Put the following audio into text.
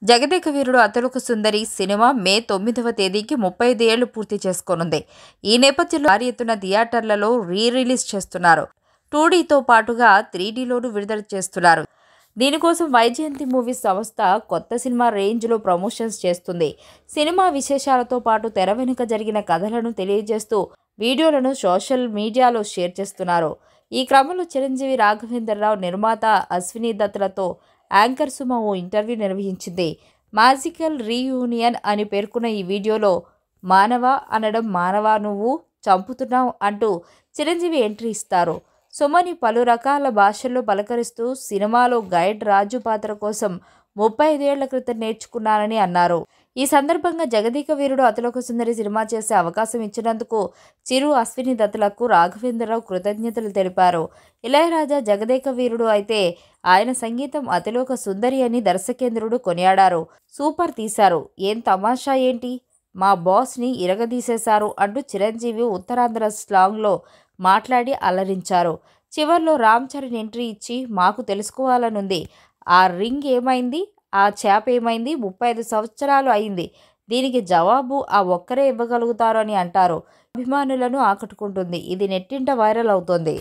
జగదేక వీరుడు అతలోక సుందరి cinema మే 9వ తేదీకి 35 ఏళ్లు పూర్తి చేసుకోనుంది. ఈ నేపథ్యంలో భారీ ఎత్తున థియేటర్లలో రిలీజ్ చేస్తున్నారు. 2డీతో పాటుగా 3డీలోనూ విడుదల చేస్తున్నారు. దీనికోసం వైజయంతి మూవీస్ సంస్థ కొత్త సినిమా రేంజ్లో ప్రమోషన్స్ చేస్తుంది. సినిమా విశేషాలతో పాటు తెర వెనుక జరిగిన కథలను తెలియజేస్తూ వీడియోలను సోషల్ మీడియాలో షేర్ చేస్తున్నారు. ఈ క్రమంలో చిరంజీవి, రాఘవేంద్రరావు, నిర్మాత అశ్విని దత్లతో యాంకర్ సుమ ఓ ఇంటర్వ్యూ నిర్వహించింది. మ్యాజికల్ రీయూనియన్ అని పేర్కొన్న ఈ వీడియోలో మానవా అనడం మానవా నువ్వు చంపుతున్నావు అంటూ చిరంజీవి ఎంట్రీ ఇస్తారు. సుమని పలు రకాల భాషల్లో పలకరిస్తూ సినిమాలో గైడ్ రాజు పాత్ర కోసం 35 ఏళ్ల క్రితం నేర్చుకున్నానని అన్నారు. ఈ సందర్భంగా జగదేక వీరుడు అతలోక సుందరి సినిమా చేసే అవకాశం ఇచ్చినందుకు చిరు, అశ్విని దత్తులకు రాఘవేంద్రరావు కృతజ్ఞతలు తెలిపారు. ఇళయరాజా జగదేక వీరుడు అయితే ఆయన సంగీతం అతలోక సుందరి అని దర్శకేంద్రుడు కొనియాడారు. సూపర్ తీశారు, ఏం తమాషా ఏంటి, మా బాస్ని ఇరగదీసేశారు అంటూ చిరంజీవి ఉత్తరాంధ్ర స్లాంగ్లో మాట్లాడి అలరించారు. చివర్లో రామ్ చరణ్ ఎంట్రీ ఇచ్చి మాకు తెలుసుకోవాలనుంది, ఆ రింగ్ ఏమైంది, ఆ చేప ఏమైంది, 35 సంవత్సరాలు అయింది, దీనికి జవాబు ఆ ఒక్కరే ఇవ్వగలుగుతారు అని అంటారు. అభిమానులను ఆకట్టుకుంటుంది. ఇది నెట్టింట వైరల్ అవుతోంది.